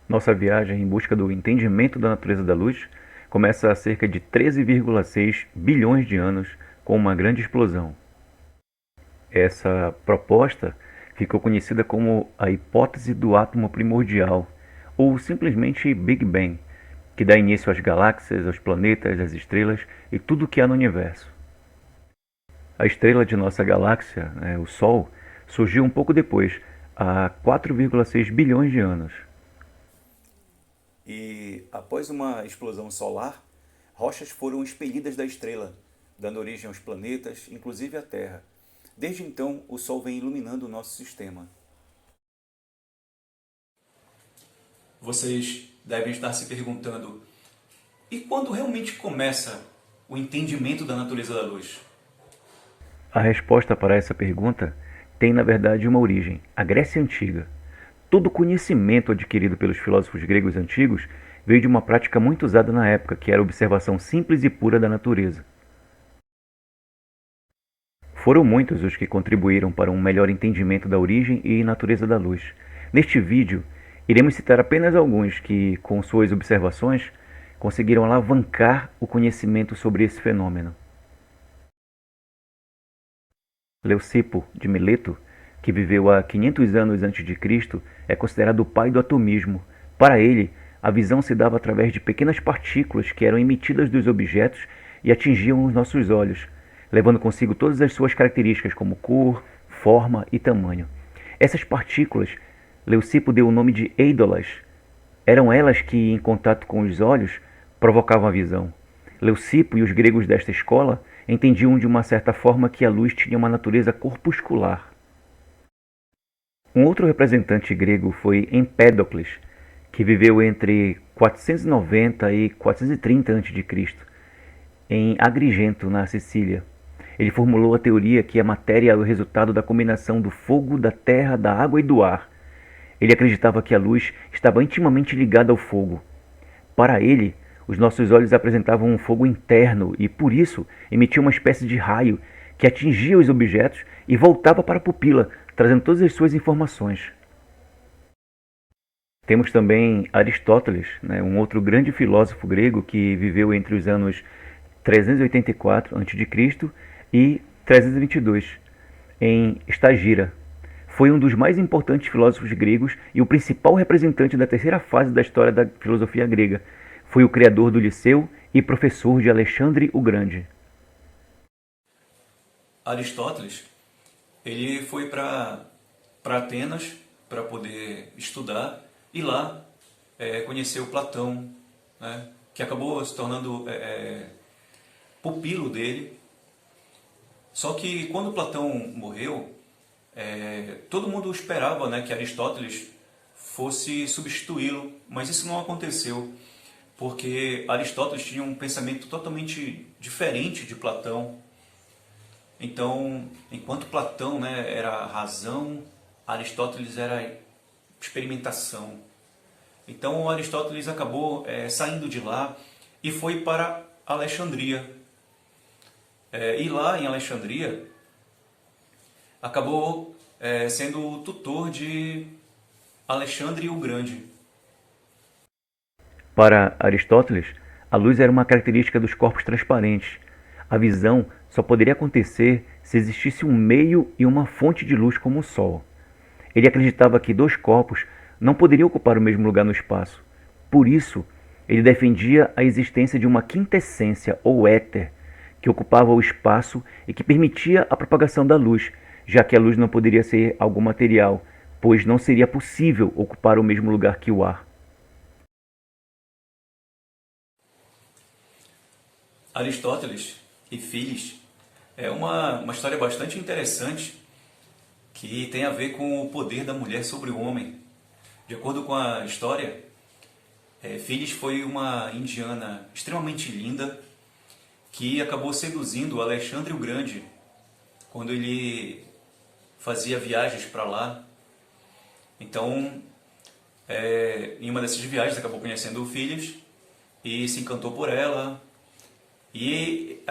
Nossa viagem em busca do entendimento da natureza da luz começa há cerca de 13,6 bilhões de anos com uma grande explosão. Essa proposta ficou conhecida como a hipótese do átomo primordial, ou simplesmente Big Bang, que dá início às galáxias, aos planetas, às estrelas e tudo o que há no universo. A estrela de nossa galáxia, o Sol, surgiu um pouco depois, há 4,6 bilhões de anos. E, após uma explosão solar, rochas foram expelidas da estrela, dando origem aos planetas, inclusive a Terra. Desde então, o Sol vem iluminando o nosso sistema. Vocês devem estar se perguntando: e quando realmente começa o entendimento da natureza da luz? A resposta para essa pergunta tem, na verdade, uma origem: a Grécia Antiga. Todo o conhecimento adquirido pelos filósofos gregos antigos veio de uma prática muito usada na época, que era a observação simples e pura da natureza. Foram muitos os que contribuíram para um melhor entendimento da origem e natureza da luz. Neste vídeo, iremos citar apenas alguns que, com suas observações, conseguiram alavancar o conhecimento sobre esse fenômeno. Leucipo, de Mileto, que viveu há 500 anos antes de Cristo, é considerado o pai do atomismo. Para ele, a visão se dava através de pequenas partículas que eram emitidas dos objetos e atingiam os nossos olhos, levando consigo todas as suas características como cor, forma e tamanho. Essas partículas, Leucipo deu o nome de eidolas. Eram elas que, em contato com os olhos, provocavam a visão. Leucipo e os gregos desta escola entendiam de uma certa forma que a luz tinha uma natureza corpuscular. Um outro representante grego foi Empédocles, que viveu entre 490 e 430 a.C., em Agrigento, na Sicília. Ele formulou a teoria que a matéria é o resultado da combinação do fogo, da terra, da água e do ar. Ele acreditava que a luz estava intimamente ligada ao fogo. Para ele, os nossos olhos apresentavam um fogo interno e, por isso, emitiam uma espécie de raio que atingia os objetos e voltava para a pupila, trazendo todas as suas informações. Temos também Aristóteles, um outro grande filósofo grego que viveu entre os anos 384 a.C. e 322, em Estagira. Foi um dos mais importantes filósofos gregos e o principal representante da terceira fase da história da filosofia grega. Foi o criador do Liceu e professor de Alexandre o Grande. Aristóteles, ele foi para Atenas para poder estudar e lá conheceu Platão, né, que acabou se tornando pupilo dele. Só que quando Platão morreu, todo mundo esperava, né, que Aristóteles fosse substituí-lo, mas isso não aconteceu, porque Aristóteles tinha um pensamento totalmente diferente de Platão. Então, enquanto Platão, né, era a razão, Aristóteles era a experimentação. Então, Aristóteles acabou saindo de lá e foi para Alexandria. E lá em Alexandria, acabou sendo o tutor de Alexandre o Grande. Para Aristóteles, a luz era uma característica dos corpos transparentes. A visão só poderia acontecer se existisse um meio e uma fonte de luz como o Sol. Ele acreditava que dois corpos não poderiam ocupar o mesmo lugar no espaço. Por isso, ele defendia a existência de uma quintessência ou éter que ocupava o espaço e que permitia a propagação da luz, já que a luz não poderia ser algo material, pois não seria possível ocupar o mesmo lugar que o ar. Aristóteles e Filis é uma história bastante interessante que tem a ver com o poder da mulher sobre o homem. De acordo com a história, Filis foi uma indiana extremamente linda que acabou seduzindo Alexandre o Grande quando ele fazia viagens para lá. Então, em uma dessas viagens, acabou conhecendo o Filis e se encantou por ela. E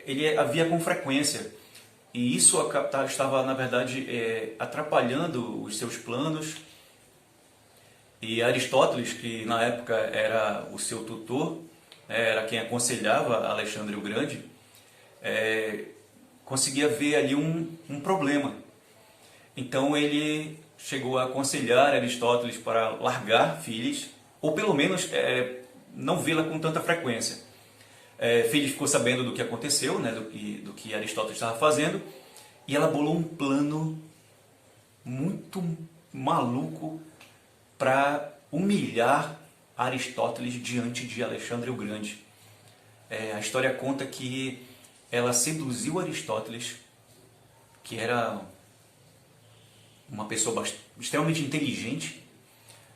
ele a via com frequência. E isso estava, na verdade, atrapalhando os seus planos. E Aristóteles, que na época era o seu tutor, era quem aconselhava Alexandre o Grande, conseguia ver ali um problema. Então ele chegou a aconselhar Aristóteles para largar Fílis, ou pelo menos não vê-la com tanta frequência. Fílis ficou sabendo do que aconteceu, né, do que Aristóteles estava fazendo, e ela bolou um plano muito maluco para humilhar Aristóteles diante de Alexandre o Grande. A história conta que ela seduziu Aristóteles, que era uma pessoa extremamente inteligente,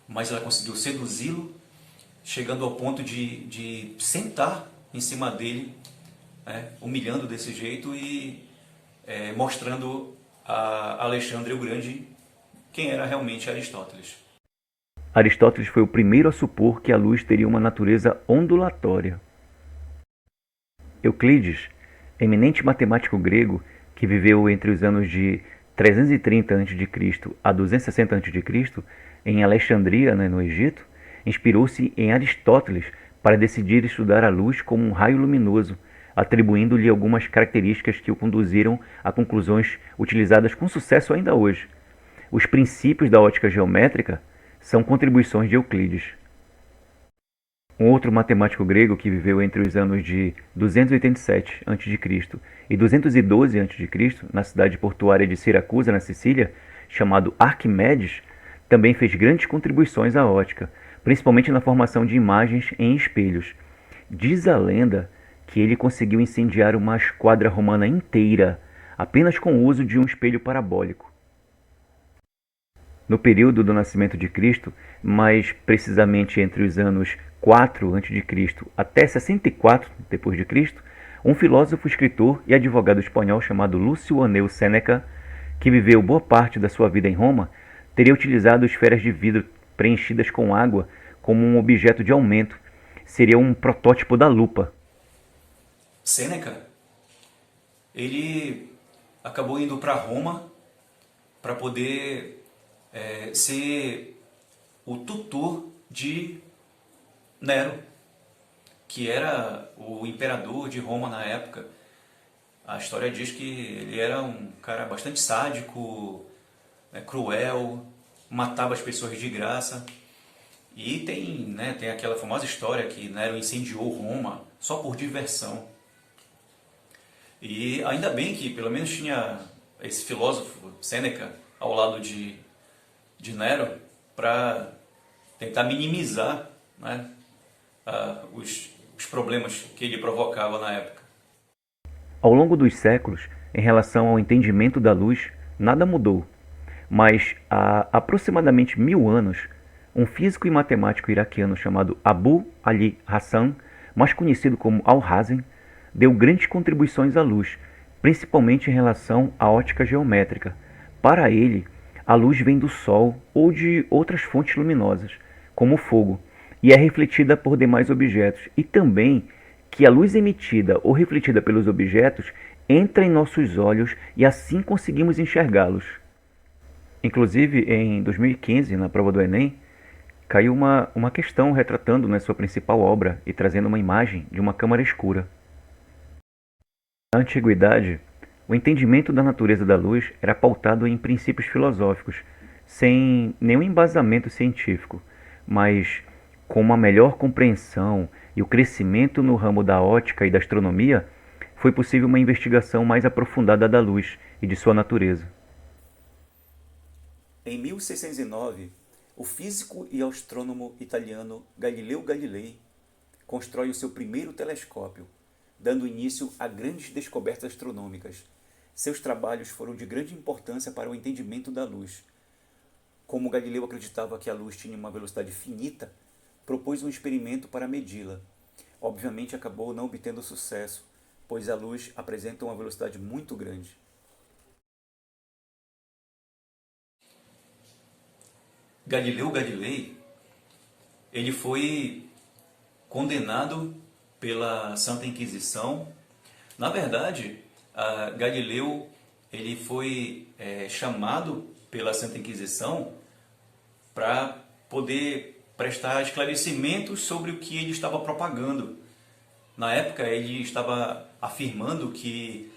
mas ela conseguiu seduzi-lo, chegando ao ponto de sentar em cima dele, humilhando desse jeito e mostrando a Alexandre o Grande quem era realmente Aristóteles. Aristóteles foi o primeiro a supor que a luz teria uma natureza ondulatória. Euclides, eminente matemático grego que viveu entre os anos de 330 a.C. a 260 a.C., em Alexandria, no Egito, inspirou-se em Aristóteles para decidir estudar a luz como um raio luminoso, atribuindo-lhe algumas características que o conduziram a conclusões utilizadas com sucesso ainda hoje. Os princípios da ótica geométrica são contribuições de Euclides. Um outro matemático grego que viveu entre os anos de 287 a.C. e 212 a.C., na cidade portuária de Siracusa, na Sicília, chamado Arquimedes, também fez grandes contribuições à ótica, principalmente na formação de imagens em espelhos. Diz a lenda que ele conseguiu incendiar uma esquadra romana inteira apenas com o uso de um espelho parabólico. No período do nascimento de Cristo, mais precisamente entre os anos 4 a.C. até 64 d.C., um filósofo, escritor e advogado espanhol chamado Lúcio Aneu Sêneca, que viveu boa parte da sua vida em Roma, teria utilizado esferas de vidro preenchidas com água como um objeto de aumento. Seria um protótipo da lupa. Sêneca, ele acabou indo para Roma para poder ser o tutor de Nero, que era o imperador de Roma na época. A história diz que ele era um cara bastante sádico, cruel, matava as pessoas de graça. E tem aquela famosa história que Nero incendiou Roma só por diversão. E ainda bem que pelo menos tinha esse filósofo, Sêneca, ao lado de Nero, para tentar minimizar, os problemas que ele provocava na época. Ao longo dos séculos, em relação ao entendimento da luz, nada mudou. Mas há aproximadamente 1000 anos, um físico e matemático iraquiano chamado Abu Ali Hassan, mais conhecido como Alhazen, deu grandes contribuições à luz, principalmente em relação à ótica geométrica. Para ele, a luz vem do Sol ou de outras fontes luminosas, como o fogo, e é refletida por demais objetos, e também que a luz emitida ou refletida pelos objetos entra em nossos olhos e assim conseguimos enxergá-los. Inclusive, em 2015, na prova do Enem, caiu uma questão retratando sua principal obra e trazendo uma imagem de uma câmara escura. Na antiguidade, o entendimento da natureza da luz era pautado em princípios filosóficos, sem nenhum embasamento científico, mas com uma melhor compreensão e o crescimento no ramo da ótica e da astronomia, foi possível uma investigação mais aprofundada da luz e de sua natureza. Em 1609, o físico e astrônomo italiano Galileu Galilei constrói o seu primeiro telescópio, dando início a grandes descobertas astronômicas. Seus trabalhos foram de grande importância para o entendimento da luz. Como Galileu acreditava que a luz tinha uma velocidade finita, propôs um experimento para medi-la. Obviamente acabou não obtendo sucesso, pois a luz apresenta uma velocidade muito grande. Galileu Galilei, ele foi condenado pela Santa Inquisição. Na verdade, Galileu ele foi chamado pela Santa Inquisição para poder prestar esclarecimentos sobre o que ele estava propagando. Na época, ele estava afirmando que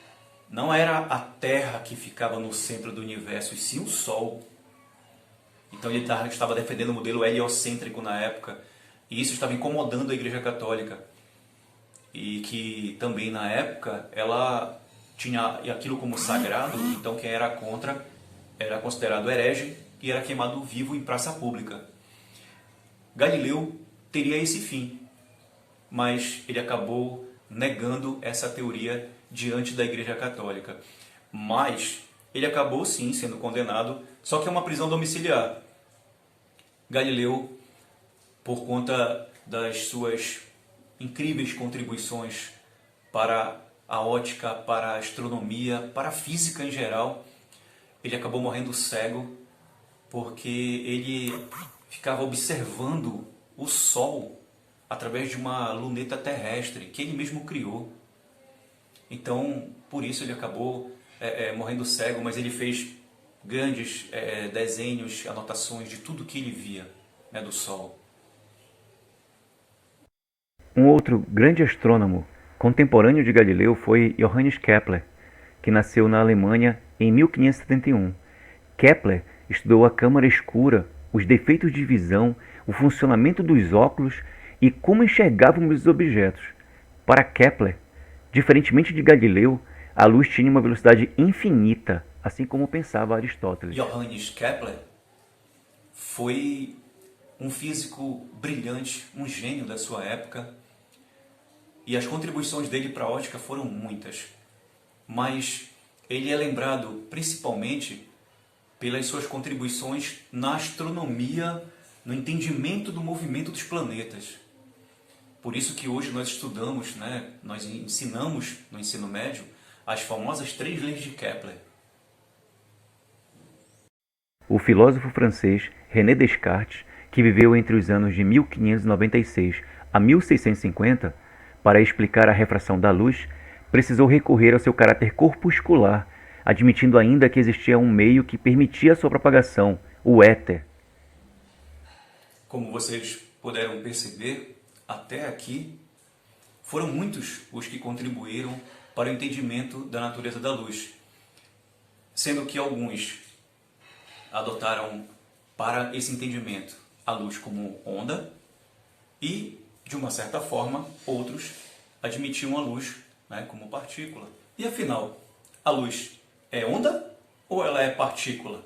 não era a Terra que ficava no centro do universo, e sim o Sol. Então ele estava defendendo o modelo heliocêntrico na época, e isso estava incomodando a Igreja Católica. E que também na época ela tinha aquilo como sagrado, então quem era contra era considerado herege e era queimado vivo em praça pública. Galileu teria esse fim, mas ele acabou negando essa teoria diante da Igreja Católica. Mas ele acabou sim sendo condenado, só que é uma prisão domiciliar. Galileu, por conta das suas incríveis contribuições para a ótica, para a astronomia, para a física em geral, ele acabou morrendo cego porque ele ficava observando o Sol através de uma luneta terrestre que ele mesmo criou. Então, por isso ele acabou morrendo cego, mas ele fez grandes desenhos, anotações de tudo que ele via, né, do Sol. Um outro grande astrônomo contemporâneo de Galileu foi Johannes Kepler, que nasceu na Alemanha em 1571. Kepler estudou a câmara escura, os defeitos de visão, o funcionamento dos óculos e como enxergávamos os objetos. Para Kepler, diferentemente de Galileu, a luz tinha uma velocidade infinita, assim como pensava Aristóteles. Johannes Kepler foi um físico brilhante, um gênio da sua época, e as contribuições dele para a ótica foram muitas. Mas ele é lembrado principalmente pelas suas contribuições na astronomia, no entendimento do movimento dos planetas. Por isso que hoje nós estudamos, né, nós ensinamos no ensino médio as famosas 3 leis de Kepler. O filósofo francês René Descartes, que viveu entre os anos de 1596 a 1650, para explicar a refração da luz, precisou recorrer ao seu caráter corpuscular, admitindo ainda que existia um meio que permitia a sua propagação, o éter. Como vocês puderam perceber, até aqui foram muitos os que contribuíram para o entendimento da natureza da luz, sendo que alguns adotaram para esse entendimento a luz como onda e, de uma certa forma, outros admitiam a luz, né, como partícula. E afinal, a luz é onda ou ela é partícula?